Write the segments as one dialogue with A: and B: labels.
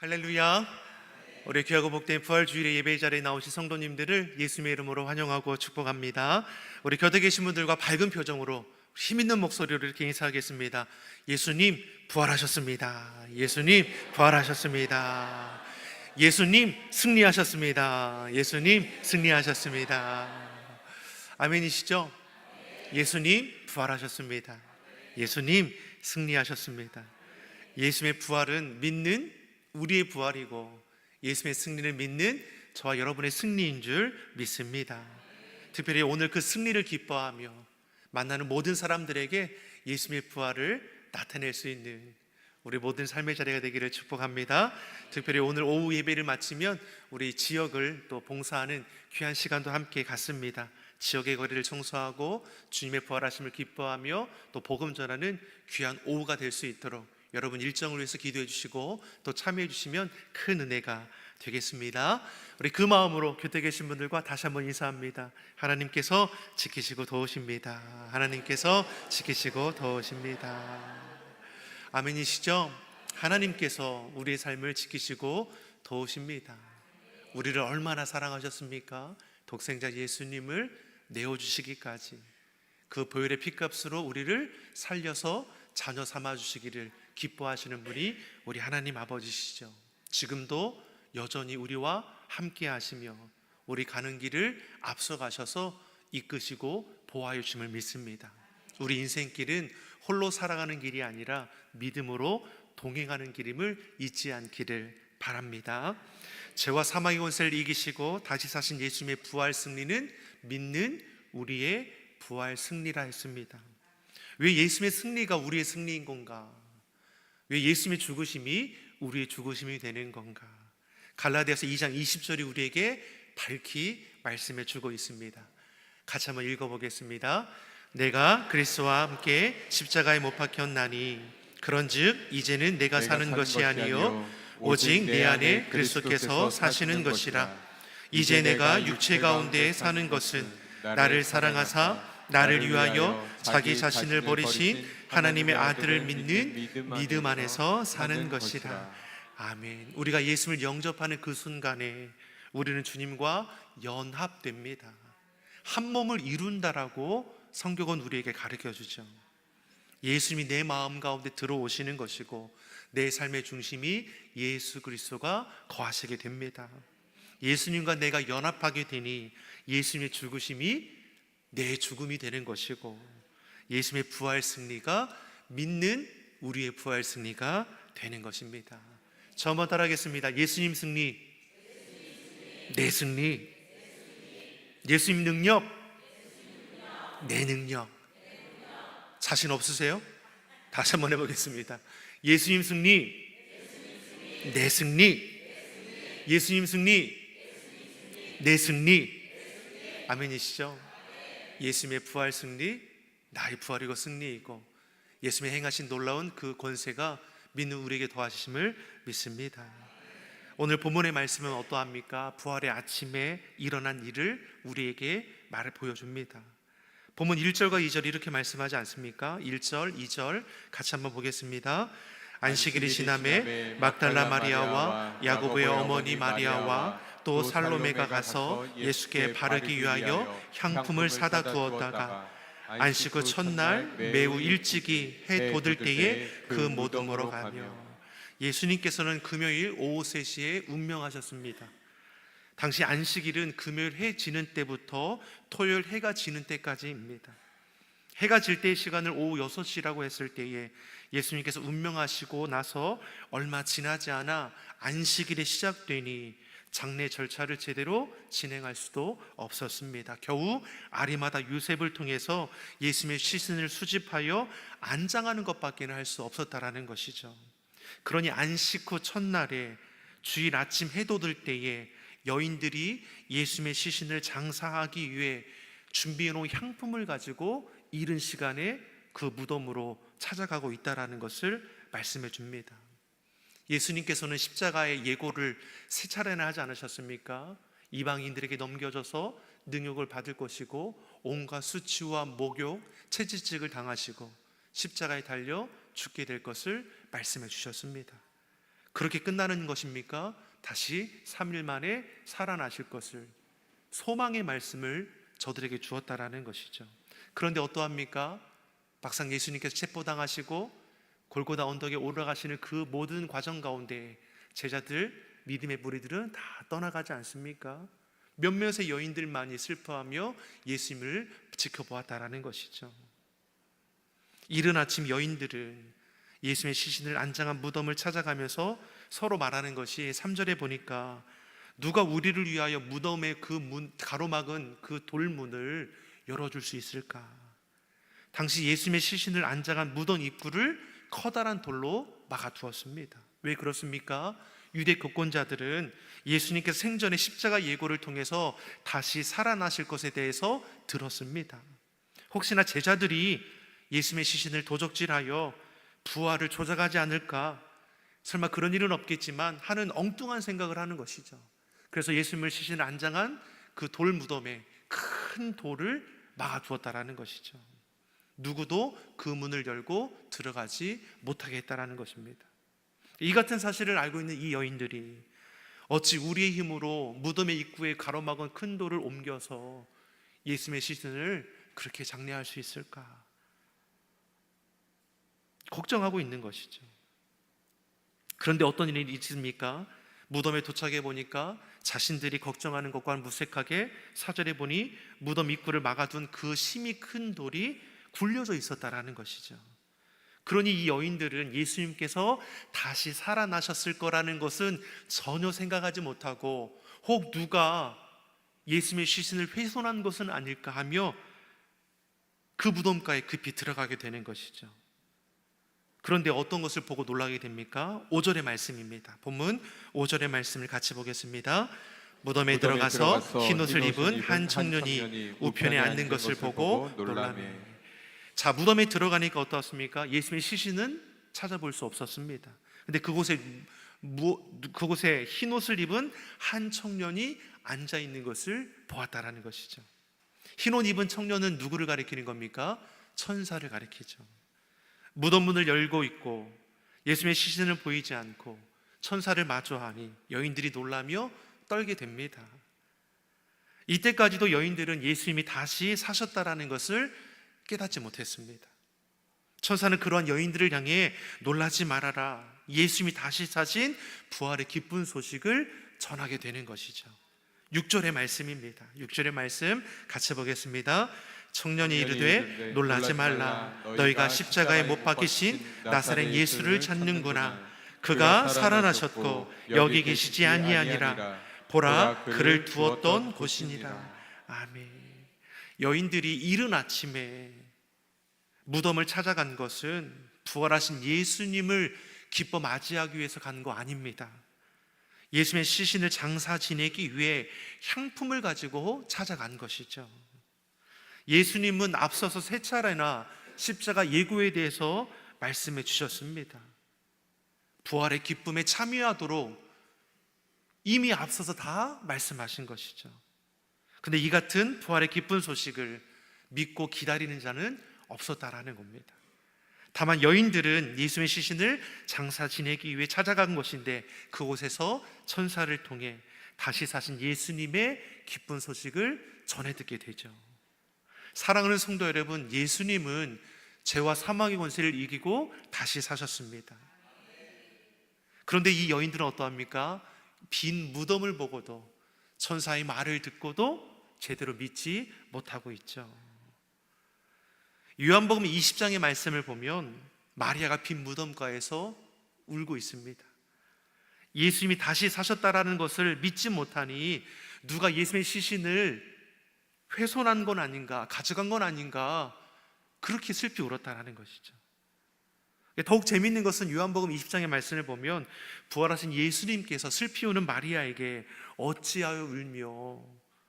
A: 할렐루야. 우리 귀하고 복된 부활주일의 예배 자리에 나오신 성도님들을 예수님의 이름으로 환영하고 축복합니다. 우리 곁에 계신 분들과 밝은 표정으로 힘있는 목소리로 이렇게 인사하겠습니다. 예수님 부활하셨습니다. 예수님 부활하셨습니다. 예수님 승리하셨습니다. 예수님 승리하셨습니다. 아멘이시죠? 예수님 부활하셨습니다. 예수님 승리하셨습니다. 예수님의 부활은 믿는 우리의 부활이고 예수님의 승리를 믿는 저와 여러분의 승리인 줄 믿습니다. 특별히 오늘 그 승리를 기뻐하며 만나는 모든 사람들에게 예수님의 부활을 나타낼 수 있는 우리 모든 삶의 자리가 되기를 축복합니다. 특별히 오늘 오후 예배를 마치면 우리 지역을 또 봉사하는 귀한 시간도 함께 갖습니다. 지역의 거리를 청소하고 주님의 부활하심을 기뻐하며 또 복음 전하는 귀한 오후가 될 수 있도록 여러분 일정을 위해서 기도해 주시고 또 참여해 주시면 큰 은혜가 되겠습니다. 우리 그 마음으로 곁에 계신 분들과 다시 한번 인사합니다. 하나님께서 지키시고 도우십니다. 하나님께서 지키시고 도우십니다. 아멘이시죠? 하나님께서 우리의 삶을 지키시고 도우십니다. 우리를 얼마나 사랑하셨습니까? 독생자 예수님을 내어주시기까지 그 보혈의 피값으로 우리를 살려서 자녀 삼아주시기를 기뻐하시는 분이 우리 하나님 아버지시죠. 지금도 여전히 우리와 함께 하시며 우리 가는 길을 앞서가셔서 이끄시고 보호하여 주심을 믿습니다. 우리 인생길은 홀로 살아가는 길이 아니라 믿음으로 동행하는 길임을 잊지 않기를 바랍니다. 죄와 사망의 권세를 이기시고 다시 사신 예수님의 부활 승리는 믿는 우리의 부활 승리라 했습니다. 왜 예수님의 승리가 우리의 승리인 건가? 왜 예수님의 죽으심이 우리의 죽으심이 되는 건가? 갈라디아서 2장 20절이 우리에게 밝히 말씀해 주고 있습니다. 같이 한번 읽어보겠습니다. 내가 그리스도와 함께 십자가에 못 박혔나니 그런즉 이제는 내가 사는 것이 아니요 오직 내 안에 그리스도께서 사시는 것이라. 이제 내가 육체 가운데 사는 것은 나를 사랑하사 나를 위하여 자기 자신을 버리신 하나님의 아들을 믿는 믿음 안에서 사는 것이라. 아멘. 우리가 예수님을 영접하는 그 순간에 우리는 주님과 연합됩니다. 한 몸을 이룬다라고 성경은 우리에게 가르쳐 주죠. 예수님이 내 마음 가운데 들어오시는 것이고 내 삶의 중심이 예수 그리스도가 거하시게 됩니다. 예수님과 내가 연합하게 되니 예수님의 죽으심이 내 죽음이 되는 것이고 예수님의 부활 승리가 믿는 우리의 부활 승리가 되는 것입니다. 저 한번 따라하겠습니다. 예수님 승리, 내 승리. 예수님 능력, 내 능력. 자신 없으세요? 다시 한번 해보겠습니다. 예수님 승리, 내 승리. 예수님 승리, 내 승리. 아멘이시죠? 예수님의 부활 승리, 나의 부활이고 승리이고 예수님의 행하신 놀라운 그 권세가 믿는 우리에게 더하심을 믿습니다. 오늘 본문의 말씀은 어떠합니까? 부활의 아침에 일어난 일을 우리에게 말을 보여줍니다. 본문 1절과 2절 이렇게 말씀하지 않습니까? 1절, 2절 같이 한번 보겠습니다. 안식일이 지남에 막달라 마리아와 야고보의 어머니 마리아와 또 살로메가 가서 예수께 바르기 위하여 향품을 사다 두었다가 안식 후 첫날 매우 일찍이 해 돋을 때에 그 무덤으로 가며. 예수님께서는 금요일 오후 3시에 운명하셨습니다. 당시 안식일은 금요일 해 지는 때부터 토요일 해가 지는 때까지입니다. 해가 질 때의 시간을 오후 6시라고 했을 때에 예수님께서 운명하시고 나서 얼마 지나지 않아 안식일에 시작되니 장례 절차를 제대로 진행할 수도 없었습니다. 겨우 아리마다 요셉을 통해서 예수님의 시신을 수집하여 안장하는 것밖에는 할 수 없었다라는 것이죠. 그러니 안식 후 첫날에 주일 아침 해 돋을 때에 여인들이 예수님의 시신을 장사하기 위해 준비해 놓은 향품을 가지고 이른 시간에 그 무덤으로 찾아가고 있다라는 것을 말씀해 줍니다. 예수님께서는 십자가의 예고를 3차례나 하지 않으셨습니까? 이방인들에게 넘겨져서 능욕을 받을 것이고 온갖 수치와 목욕, 채찍질을 당하시고 십자가에 달려 죽게 될 것을 말씀해 주셨습니다. 그렇게 끝나는 것입니까? 다시 3일 만에 살아나실 것을, 소망의 말씀을 저들에게 주었다라는 것이죠. 그런데 어떠합니까? 막상 예수님께서 체포당하시고 골고다 언덕에 올라가시는 그 모든 과정 가운데 제자들, 믿음의 무리들은 다 떠나가지 않습니까? 몇몇의 여인들만이 슬퍼하며 예수님을 지켜보았다라는 것이죠. 이른 아침 여인들은 예수님의 시신을 안장한 무덤을 찾아가면서 서로 말하는 것이 3절에 보니까 누가 우리를 위하여 무덤의 그 문, 가로막은 그 돌문을 열어줄 수 있을까? 당시 예수님의 시신을 안장한 무덤 입구를 커다란 돌로 막아두었습니다. 왜 그렇습니까? 유대 급권자들은 예수님께서 생전에 십자가 예고를 통해서 다시 살아나실 것에 대해서 들었습니다. 혹시나 제자들이 예수님의 시신을 도적질하여 부활을 조작하지 않을까, 설마 그런 일은 없겠지만 하는 엉뚱한 생각을 하는 것이죠. 그래서 예수님을 시신을 안장한 그 돌 무덤에 큰 돌을 막아두었다라는 것이죠. 누구도 그 문을 열고 들어가지 못하게 했다라는 것입니다. 이 같은 사실을 알고 있는 이 여인들이 어찌 우리의 힘으로 무덤의 입구에 가로막은 큰 돌을 옮겨서 예수님의 시신을 그렇게 장례할 수 있을까? 걱정하고 있는 것이죠. 그런데 어떤 일이 있습니까? 무덤에 도착해 보니까 자신들이 걱정하는 것과는 무색하게 4절에 보니 무덤 입구를 막아둔 그 심히 큰 돌이 굴려져 있었다라는 것이죠. 그러니 이 여인들은 예수님께서 다시 살아나셨을 거라는 것은 전혀 생각하지 못하고, 혹 누가 예수님의 시신을 훼손한 것은 아닐까 하며 그 무덤가에 급히 들어가게 되는 것이죠. 그런데 어떤 것을 보고 놀라게 됩니까? 5절의 말씀입니다. 본문 5절의 말씀을 같이 보겠습니다. 무덤에 들어가서 흰옷을 입은 한 청년이 우편에 앉는 것을 보고 놀라매. 자, 무덤에 들어가니까 어떻습니까? 예수님의 시신은 찾아볼 수 없었습니다. 근데 그곳에 흰옷을 입은 한 청년이 앉아 있는 것을 보았다라는 것이죠. 흰옷 입은 청년은 누구를 가리키는 겁니까? 천사를 가리키죠. 무덤 문을 열고 있고 예수님의 시신을 보이지 않고 천사를 마주하니 여인들이 놀라며 떨게 됩니다. 이때까지도 여인들은 예수님이 다시 사셨다라는 것을 깨닫지 못했습니다. 천사는 그러한 여인들을 향해 놀라지 말아라, 예수님이 다시 사신 부활의 기쁜 소식을 전하게 되는 것이죠. 6절의 말씀입니다. 6절의 말씀 같이 보겠습니다. 청년이 이르되 놀라지 말라, 너희가 십자가에 못 박히신 나사렛 예수를 찾는구나. 그가 살아나셨고 여기 계시지 아니하니라. 보라, 그를 두었던 곳이니라. 아멘. 여인들이 이른 아침에 무덤을 찾아간 것은 부활하신 예수님을 기뻐 맞이하기 위해서 간 거 아닙니다. 예수님의 시신을 장사 지내기 위해 향품을 가지고 찾아간 것이죠. 예수님은 앞서서 3차례나 십자가 예고에 대해서 말씀해 주셨습니다. 부활의 기쁨에 참여하도록 이미 앞서서 다 말씀하신 것이죠. 근데 이 같은 부활의 기쁜 소식을 믿고 기다리는 자는 없었다라는 겁니다. 다만 여인들은 예수님의 시신을 장사 지내기 위해 찾아간 것인데 그곳에서 천사를 통해 다시 사신 예수님의 기쁜 소식을 전해 듣게 되죠. 사랑하는 성도 여러분, 예수님은 죄와 사망의 권세를 이기고 다시 사셨습니다. 그런데 이 여인들은 어떠합니까? 빈 무덤을 보고도, 천사의 말을 듣고도 제대로 믿지 못하고 있죠. 요한복음 20장의 말씀을 보면 마리아가 빈 무덤가에서 울고 있습니다. 예수님이 다시 사셨다라는 것을 믿지 못하니 누가 예수님의 시신을 훼손한 건 아닌가, 가져간 건 아닌가, 그렇게 슬피 울었다라는 것이죠. 더욱 재미있는 것은 요한복음 20장의 말씀을 보면 부활하신 예수님께서 슬피 우는 마리아에게 어찌하여 울며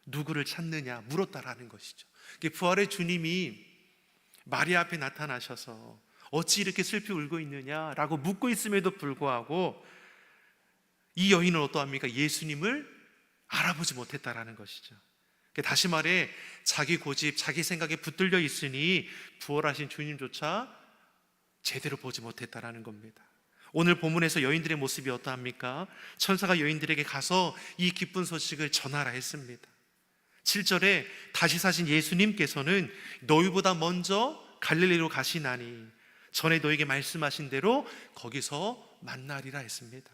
A: 누구를 찾느냐 물었다라는 것이죠. 부활의 주님이 마리아 앞에 나타나셔서 어찌 이렇게 슬피 울고 있느냐라고 묻고 있음에도 불구하고 이 여인은 어떠합니까? 예수님을 알아보지 못했다라는 것이죠. 다시 말해 자기 고집, 자기 생각에 붙들려 있으니 부활하신 주님조차 제대로 보지 못했다라는 겁니다. 오늘 본문에서 여인들의 모습이 어떠합니까? 천사가 여인들에게 가서 이 기쁜 소식을 전하라 했습니다. 7절에 다시 사신 예수님께서는 너희보다 먼저 갈릴리로 가시나니 전에 너에게 말씀하신 대로 거기서 만나리라 했습니다.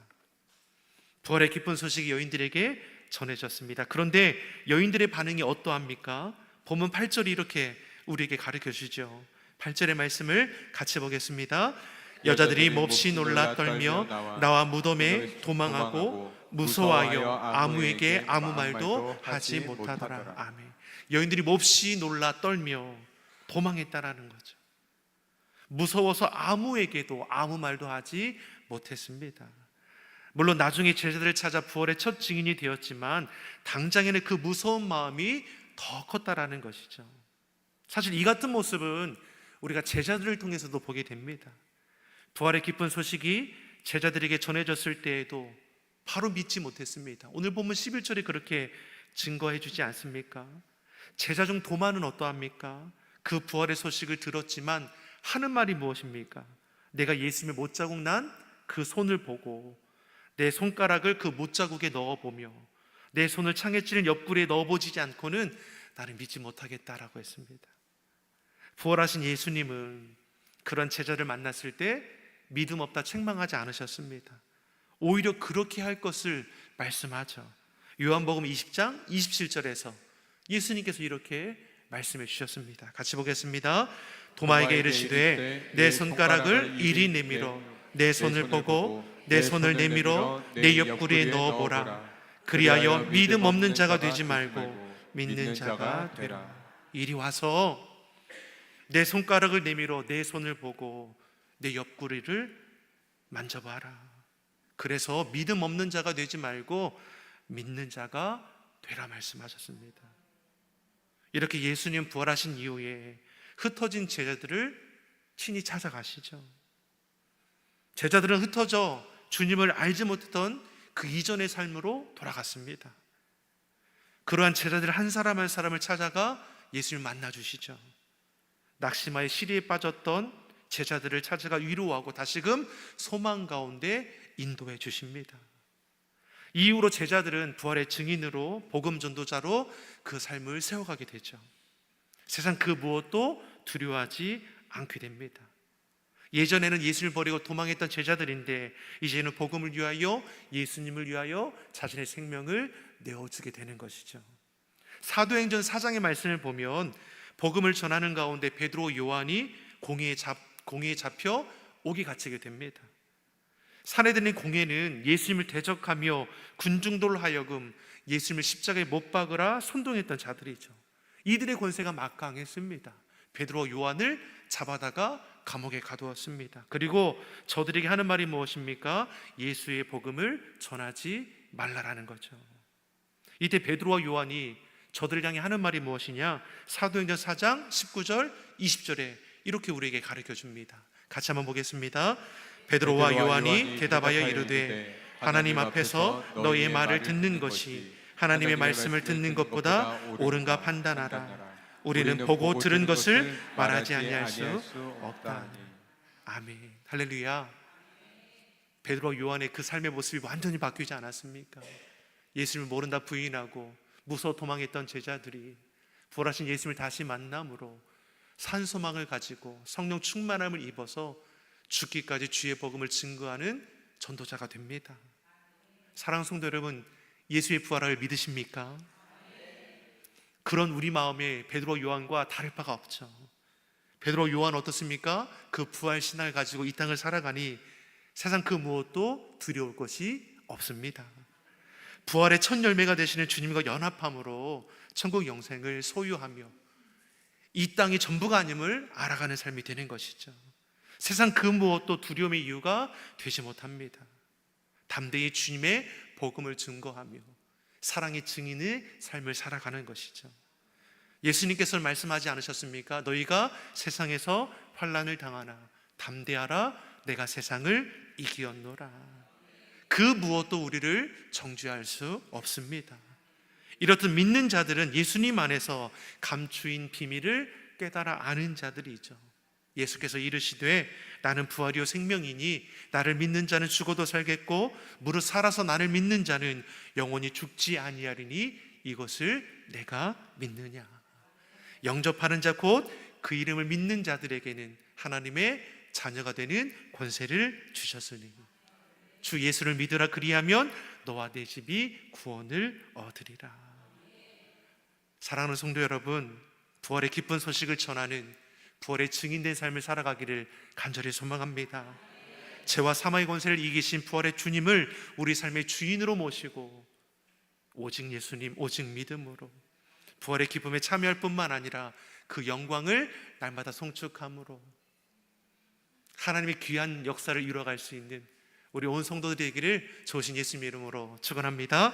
A: 부활의 기쁜 소식이 여인들에게 전해졌습니다. 그런데 여인들의 반응이 어떠합니까? 본문 8절이 이렇게 우리에게 가르쳐 주죠. 8절의 말씀을 같이 보겠습니다. 여자들이 몹시 놀라 떨며 나와 무덤에 도망하고 무서워하여 아무에게 아무 말도 하지 못하더라. 아멘. 여인들이 몹시 놀라 떨며 도망했다라는 거죠. 무서워서 아무에게도 아무 말도 하지 못했습니다. 물론 나중에 제자들을 찾아 부활의 첫 증인이 되었지만 당장에는 그 무서운 마음이 더 컸다라는 것이죠. 사실 이 같은 모습은 우리가 제자들을 통해서도 보게 됩니다. 부활의 기쁜 소식이 제자들에게 전해졌을 때에도 바로 믿지 못했습니다. 오늘 보면 11절에 그렇게 증거해 주지 않습니까? 제자 중 도마는 어떠합니까? 그 부활의 소식을 들었지만 하는 말이 무엇입니까? 내가 예수님의 못자국 난 그 손을 보고 내 손가락을 그 못자국에 넣어보며 내 손을 창에 찌른 옆구리에 넣어보지 않고는 나를 믿지 못하겠다라고 했습니다. 부활하신 예수님은 그런 제자를 만났을 때 믿음 없다 책망하지 않으셨습니다. 오히려 그렇게 할 것을 말씀하죠. 요한복음 20장 27절에서 예수님께서 이렇게 말씀해 주셨습니다. 같이 보겠습니다. 도마에게 이르시되 내 손가락을 이리 내밀어 내 손을 보고 내 손을 내밀어 내 옆구리에 넣어보라. 그리하여 믿음 없는 자가 되지 말고 믿는 자가 되라. 이리 와서 내 손가락을 내밀어 내 손을 보고 내 옆구리를 만져봐라. 그래서 믿음 없는 자가 되지 말고 믿는 자가 되라 말씀하셨습니다. 이렇게 예수님 부활하신 이후에 흩어진 제자들을 친히 찾아가시죠. 제자들은 흩어져 주님을 알지 못했던 그 이전의 삶으로 돌아갔습니다. 그러한 제자들 한 사람 한 사람을 찾아가 예수님을 만나주시죠. 낙심하에 시리에 빠졌던 제자들을 찾아가 위로하고 다시금 소망 가운데 인도해 주십니다. 이후로 제자들은 부활의 증인으로 복음 전도자로 그 삶을 세워가게 되죠. 세상 그 무엇도 두려워하지 않게 됩니다. 예전에는 예수님을 버리고 도망했던 제자들인데 이제는 복음을 위하여 예수님을 위하여 자신의 생명을 내어주게 되는 것이죠. 사도행전 4장의 말씀을 보면 복음을 전하는 가운데 베드로, 요한이 공회에 잡혀 옥에 갇히게 됩니다. 사내들인 공회는 예수님을 대적하며 군중들로 하여금 예수님을 십자가에 못 박으라 선동했던 자들이죠. 이들의 권세가 막강했습니다. 베드로, 요한을 잡아다가 감옥에 가두었습니다. 그리고 저들에게 하는 말이 무엇입니까? 예수의 복음을 전하지 말라라는 거죠. 이때 베드로와 요한이 저들을 향해 하는 말이 무엇이냐? 사도행전 4장 19절 20절에 이렇게 우리에게 가르쳐 줍니다. 같이 한번 보겠습니다. 베드로와 요한이 대답하여 이르되 하나님 앞에서 너희의 말을 듣는 것이 하나님의 말씀을 듣는 것보다 옳은가 판단하라. 우리는 보고 들은 것을 말하지 아니할 수 없다. 아멘. 할렐루야. 베드로와 요한의 그 삶의 모습이 완전히 바뀌지 않았습니까? 예수님을 모른다 부인하고 무서워 도망했던 제자들이 부활하신 예수님을 다시 만남으로 산소망을 가지고 성령 충만함을 입어서 죽기까지 주의 복음을 증거하는 전도자가 됩니다. 사랑하는 성도 여러분, 예수의 부활을 믿으십니까? 그런 우리 마음에 베드로, 요한과 다를 바가 없죠. 베드로, 요한 어떻습니까? 그 부활 신앙을 가지고 이 땅을 살아가니 세상 그 무엇도 두려울 것이 없습니다. 부활의 첫 열매가 되시는 주님과 연합함으로 천국 영생을 소유하며 이 땅이 전부가 아님을 알아가는 삶이 되는 것이죠. 세상 그 무엇도 두려움의 이유가 되지 못합니다. 담대히 주님의 복음을 증거하며 사랑의 증인의 삶을 살아가는 것이죠. 예수님께서 말씀하지 않으셨습니까? 너희가 세상에서 환난을 당하나 담대하라, 내가 세상을 이기었노라. 그 무엇도 우리를 정죄할 수 없습니다. 이렇듯 믿는 자들은 예수님 안에서 감추인 비밀을 깨달아 아는 자들이죠. 예수께서 이르시되 나는 부활이요 생명이니 나를 믿는 자는 죽어도 살겠고 무릇 살아서 나를 믿는 자는 영원히 죽지 아니하리니 이것을 내가 믿느냐. 영접하는 자 곧 그 이름을 믿는 자들에게는 하나님의 자녀가 되는 권세를 주셨으니 주 예수를 믿으라. 그리하면 너와 내 집이 구원을 얻으리라. 사랑하는 성도 여러분, 부활의 기쁜 소식을 전하는 부활의 증인된 삶을 살아가기를 간절히 소망합니다. 죄와 사망의 권세를 이기신 부활의 주님을 우리 삶의 주인으로 모시고 오직 예수님, 오직 믿음으로 부활의 기쁨에 참여할 뿐만 아니라 그 영광을 날마다 송축함으로 하나님의 귀한 역사를 이뤄갈 수 있는 우리 온 성도들이 되기를 좋으신 예수님의 이름으로 축원합니다.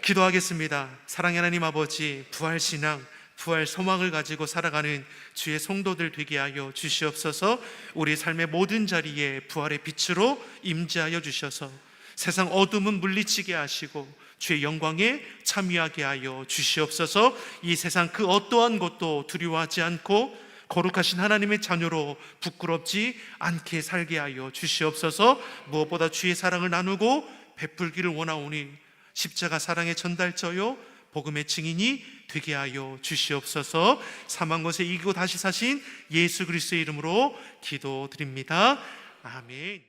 A: 기도하겠습니다. 사랑의 하나님 아버지, 부활 신앙, 부활 소망을 가지고 살아가는 주의 성도들 되게 하여 주시옵소서. 우리 삶의 모든 자리에 부활의 빛으로 임재하여 주셔서 세상 어둠은 물리치게 하시고 주의 영광에 참여하게 하여 주시옵소서. 이 세상 그 어떠한 것도 두려워하지 않고 거룩하신 하나님의 자녀로 부끄럽지 않게 살게 하여 주시옵소서. 무엇보다 주의 사랑을 나누고 베풀기를 원하오니 십자가 사랑의 전달자요 복음의 증인이 되게 하여 주시옵소서. 사망 것에 이기고 다시 사신 예수 그리스도의 이름으로 기도드립니다. 아멘.